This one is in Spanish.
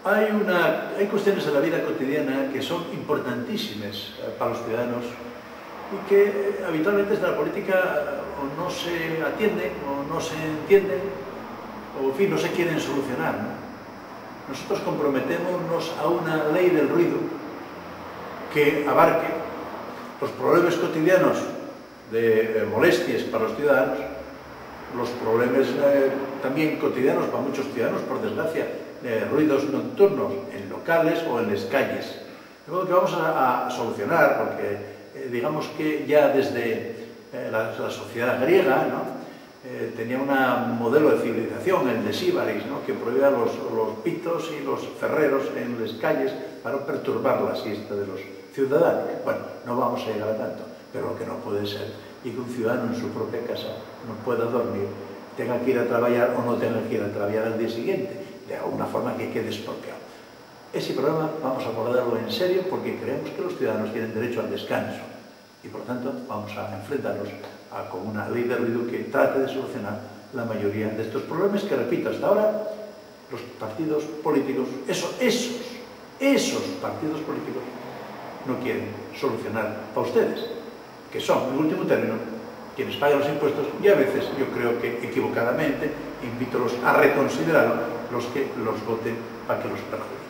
Hay cuestiones de la vida cotidiana que son importantísimas para los ciudadanos y que habitualmente desde la política o no se atienden o no se entienden o, en fin, no se quieren solucionar, ¿no? Nosotros comprometémonos a una ley del ruido que abarque los problemas cotidianos de molestias para los ciudadanos, los problemas también cotidianos para muchos ciudadanos, por desgracia, de ruidos nocturnos en locales o en las calles. De modo que vamos a solucionar, porque digamos que ya desde la sociedad griega, ¿no? Tenía un modelo de civilización, el de Síbaris, ¿no? Que prohibía los pitos y los ferreros en las calles para no perturbar la siesta de los ciudadanos. Bueno, no vamos a llegar a tanto, pero lo que no puede ser es que un ciudadano en su propia casa no pueda dormir, tenga que ir a trabajar o no tenga que ir a trabajar al día siguiente, de alguna forma que quede expropiado. Ese problema vamos a abordarlo en serio porque creemos que los ciudadanos tienen derecho al descanso y por tanto vamos a enfrentarnos con una ley de ruido que trate de solucionar la mayoría de estos problemas que, repito, hasta ahora los partidos políticos, esos partidos políticos no quieren solucionar para ustedes, que son, en último término, quienes pagan los impuestos y a veces, yo creo que equivocadamente, invítolos a reconsiderar los que los voten para que los perjudiquen.